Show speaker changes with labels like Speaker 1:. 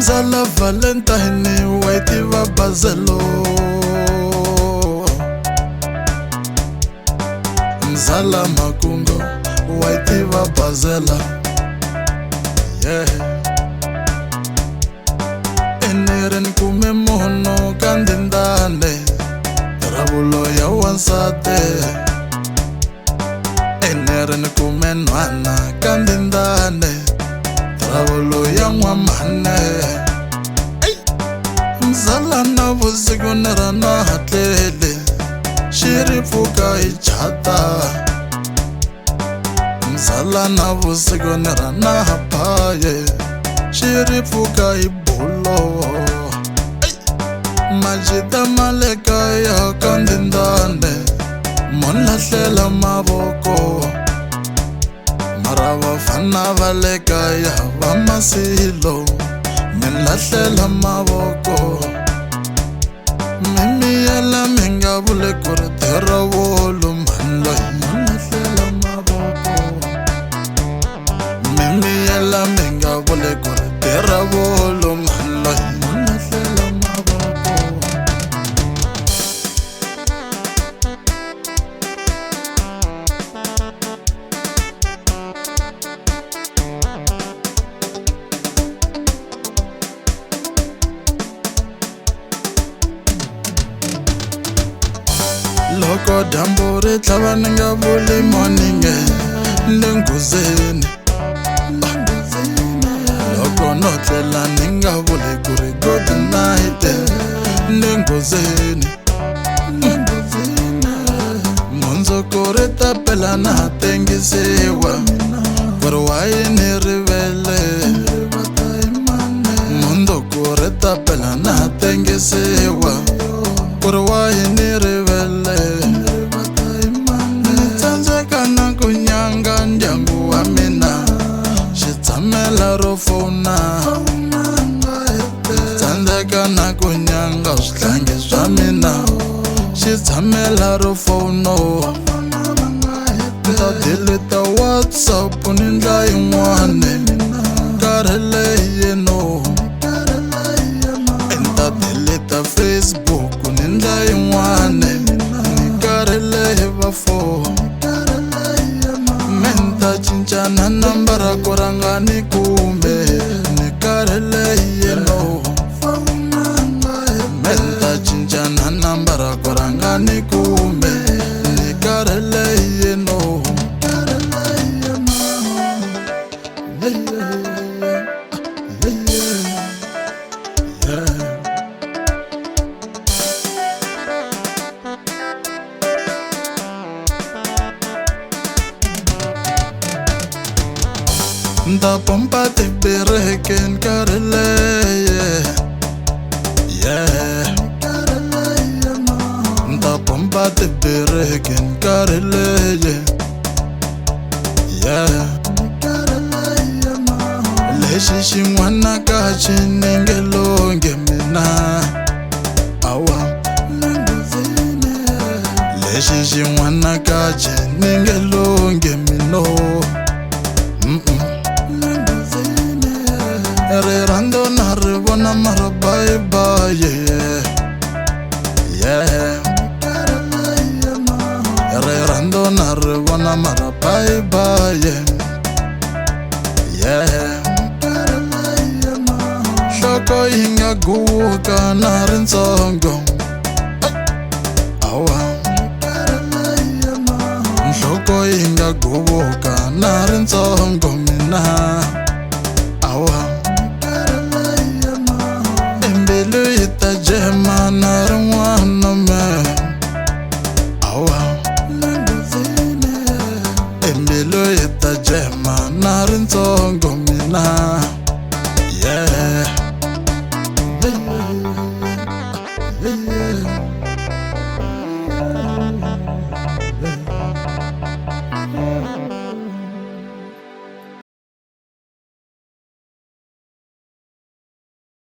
Speaker 1: Mzala Valentine waitiva Bazelo, Mzala Makungo waitiva Bazela, yeah. Eneren kume mono kandindane, rabulo ya wansate. Eneren kume nwana kandindane, rabulo ya mwamane. Mzala na vusiku nerana hatlele, shirifuka ichata. Mzala na vusiku nerana hapaye, shirifuka ibolo. Majida maleka ya kandindane, monahlela maboko. Marava fana valeka ya vamasilo, minahlela maboko. Mimi yala minga vule kuretera wolo manla, monahlela maboko. Mimi yala minga vule kuretera wolo manla, monahlela maboko. Loko dambore tlava ninga vuli moninge lenguzeni. Loko notlela ninga vuli kuri good night lenguzeni. Monzo kore tapela na tengisiwa, kuri waini rivele. Mondo kore tapela na tengisiwa, kuri waini rivele. Tsandzeka na ku nyanga ndyangu wa mina, xitshamela ro fona. Tsandzeka na ku nyanga swihlangi swa mina, xitshamela ro fona. Ta deleta WhatsApp ni ndla yin'wane, nkarhi leyi no. Ta deleta Facebook ni ndla yin'wane, nkarhi leyi va fona. Menta cincana nambara ku ranga ni kumbe, nkarhi leyi no. Menta cincana nambara ku ranga ni kumbe, nkarhi leyi no. Nda pompa te bereke nkarhi leyi, yeah. Nda pompa te bereke nkarhi leyi, yeah. Lexi xin'wana ka xiningelonge mina, awa. Lexi xin'wana ka xiningelonge mino, rirhandzu na ri vona mara bye bye, yeah. Rirhandzu na ri vona mara bye bye, yeah. Nhloko yi nga guka na ritsongo, awa. Nhloko yi nga guka na ritsongo mina, awa. Mbilu yi ta jema na rin'wana me, awa. Mbilu yi ta jema na ritsongo mina, yeah. Yeah.